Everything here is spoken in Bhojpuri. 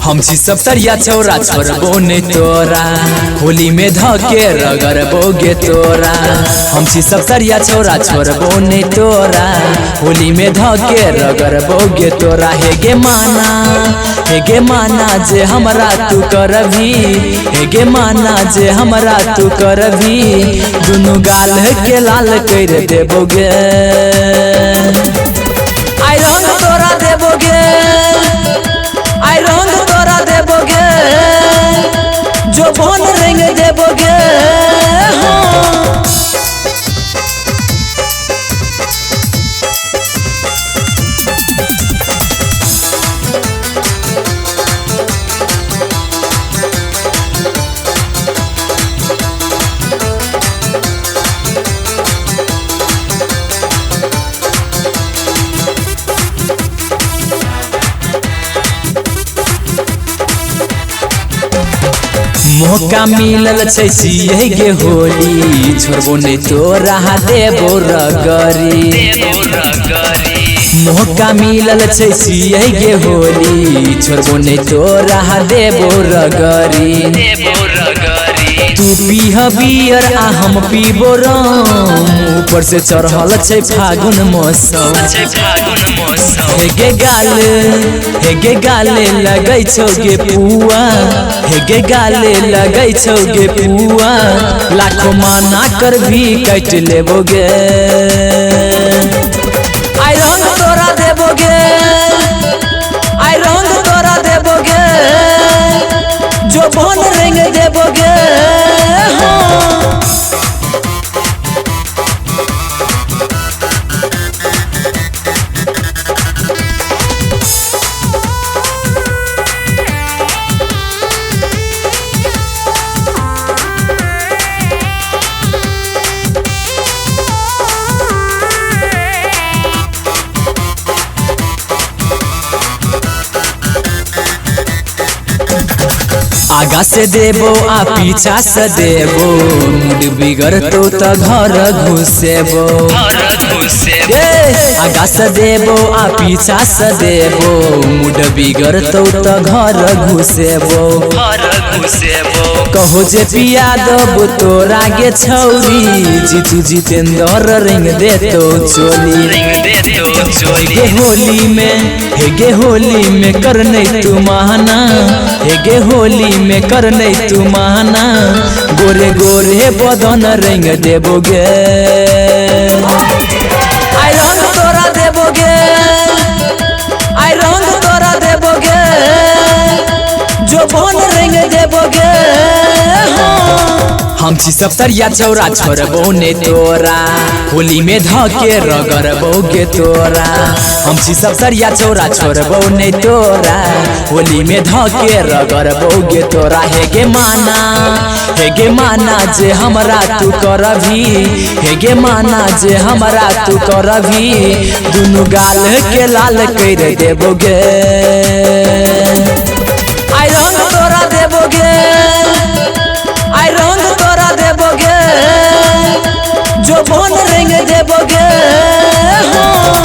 हम छी सब सरिया छौरा छोड़बो ने तोरा, होली में धके रगड़बोगे तोरा। हम छी सब सरिया छौरा छोड़बो ने तोरा, होली में धके रगड़बोगे तोरा। हेगे माना जे हमरा तू करभी, हेगे माना जे हमरा तू करभी, दुनु गाल के लाल कर देबोगे। आई रंग तोरा देबोगे, आई रंग तोरा देबोगे, जो बन रंग देबोगे। मौका मिलल छै सिए गे होली, छोड़बो ने तोरा देबो रगरी। मौका मिलल छै सिए गे होली, छोड़बो ने तोरा देबो रगरी। तू पीह बियर आ हम पीबो रम, ऊपर से चढ़ल छै फागुन मौसम। हेगे गाले लगै छौ गे पुआ, हेगे गाले लगै छौ गे पुआ, लाखों माना कर भी काट लेबोगे। आई रंग तोरा देबोगे, आई रंग तोरा देबोगे, जो बन रंग देबोगे। आगा से देबो आ पीछा से देबो, मूड बिगड़तो त घर घुसेबो। आगा से देबो आ पीछा से देबो, मूड बिगड़तो त घर घुसेबो। कहो जे पिया दबो तोरा गे छौरी, जीतू जितेंद्र रंग देतो चोली। हेगे होली में करने तू माना, हेगे होली में करने तू माना, गोरे गोरे बदन रंग देबोगे। आई रंग तोरा देबोगे, आई रंग तोरा देबोगे, जो बन रंग देबोगे। हम छी सब सरिया छौरा छोड़बो ने तोरा, होली में धके रगड़बोगे तोरा। हम छी सब सरिया छौरा छोड़बो ने तोरा, होली में धके रगड़बोगे तोरा। हेगे माना जे हमरा तू करभी, हेगे माना जे हमरा तू करभी, दुनु गाल के लाल कर देबोगे। आई रंग तोरा देबोगे, आई रंग तोरा देबोगे, जो बन रंग देबोगे।